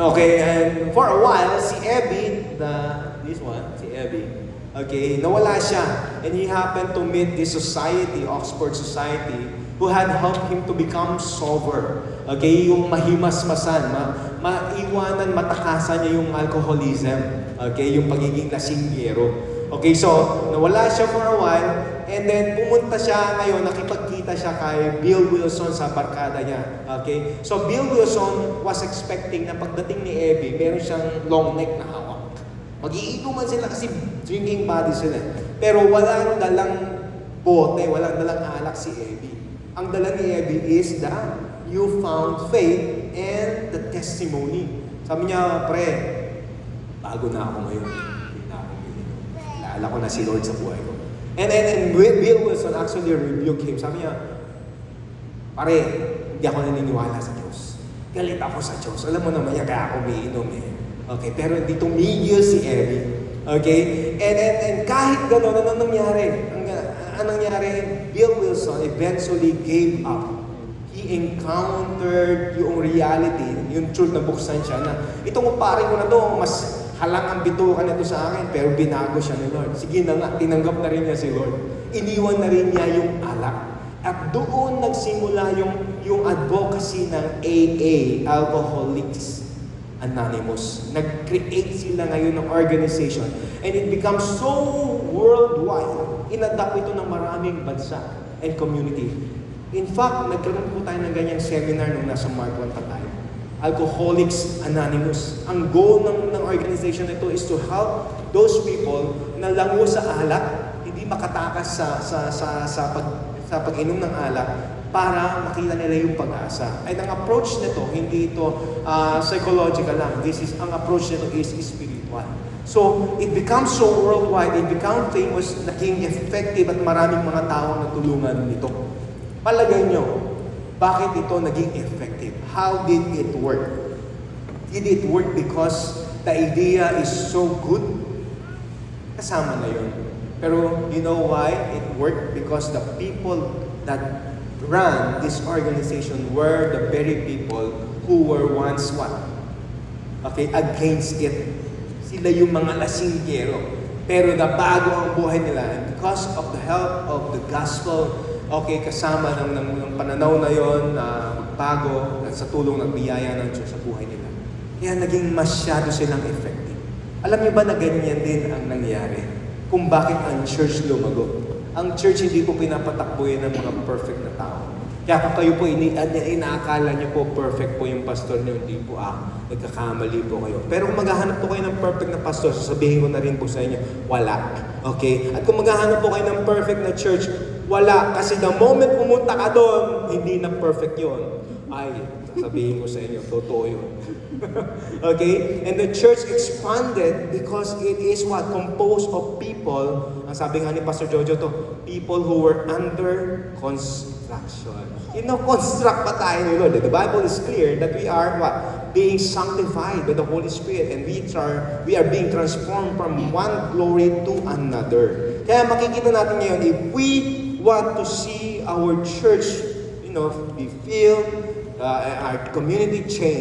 Okay, and for a while, si Abby, si Abby, okay, nawala siya. And he happened to meet this society, Oxford Society, who had helped him to become sober. Okay, yung mahimasmasan, maiwanan, matakasan niya yung alcoholism. Okay, yung pagiging lasinggero. Okay, so nawala siya for a while, and then pumunta siya ngayon, nakipagkita siya kay Bill Wilson sa barkada niya. Okay, so Bill Wilson was expecting na pagdating ni Abby, meron siyang long neck na hawak. Mag-iinuman sila kasi drinking buddy sila. Pero walang dalang bote, walang dalang alak si Abby. Ang dala ni Abby is the you found faith and the testimony. Sabi niya, pre, bago na ako ngayon. Alam ko na si Lord sa buhay ko. And Bill Wilson actually rebuked him. Sabi niya, pare, hindi ako naniniwala sa Diyos. Galit ako sa Diyos. Alam mo naman niya, kaya ako umiinom eh. Okay, pero hindi tumigil si Abby. Okay? And kahit gano'n, anong nangyari? Anong nangyari? Bill Wilson eventually gave up. He encountered yung reality, yung truth na buksan siya na itong pare ko na to, mas halang ang bitukan nito sa akin, pero binago siya ni Lord. Sige na nga, tinanggap na rin niya si Lord. Iniwan na rin niya yung alak. At doon nagsimula yung advocacy ng AA, Alcoholics Anonymous. Nag-create sila ngayon ng organization. And it becomes so worldwide. Inadapt ito ng maraming bansa and community. In fact, nagkaroon po tayo ng ganyang seminar nung nasa Mark 1 pa tayo. Alcoholics Anonymous. Ang goal ng organization nito is to help those people na lango sa alak, hindi makatakas sa pag-inom ng alak, para makita nila yung pag-asa. Ay, ang approach nito, hindi ito psychological lang. Ang approach nito is spiritual. So, it becomes so worldwide, it becomes famous, naging effective at maraming mga tao na tulungan nito. Palagay nyo, bakit ito naging effective? How did it work? Did it work because the idea is so good? Kasama na yun. Pero you know why it worked? Because the people that ran this organization were the very people who were once what? Okay, against it. Sila yung mga lasinggero. Pero nabago ang buhay nila. And because of the help of the gospel, okay, kasama ng pananaw na yon na magbago at sa tulong ng biyaya ng Diyos sa buhay nila. Kaya naging masyado silang effective. Alam niyo ba na ganyan din ang nangyari? Kung bakit ang church lumago. Ang church hindi po pinapatakbuhin ng mga perfect na tao. Kaya kung kayo po inaakala niyo po perfect po yung pastor niyo, hindi po nagkakamali po kayo. Pero kung maghahanap po kayo ng perfect na pastor, sasabihin ko na rin po sa inyo, wala. Okay? At kung maghahanap po kayo ng perfect na church, wala. Kasi the moment pumunta ka doon, hindi na perfect yun. Ay, sabihin ko sa inyo, totoo yun. Okay? And the church expanded because it is what? Composed of people, ang sabi nga ni Pastor Jojo to, people who were under construction. Construct pa tayo ni Lord. The Bible is clear that we are what? Being sanctified by the Holy Spirit, and we are being transformed from one glory to another. Kaya makikita natin ngayon, if we want to see our church, be filled, our community change,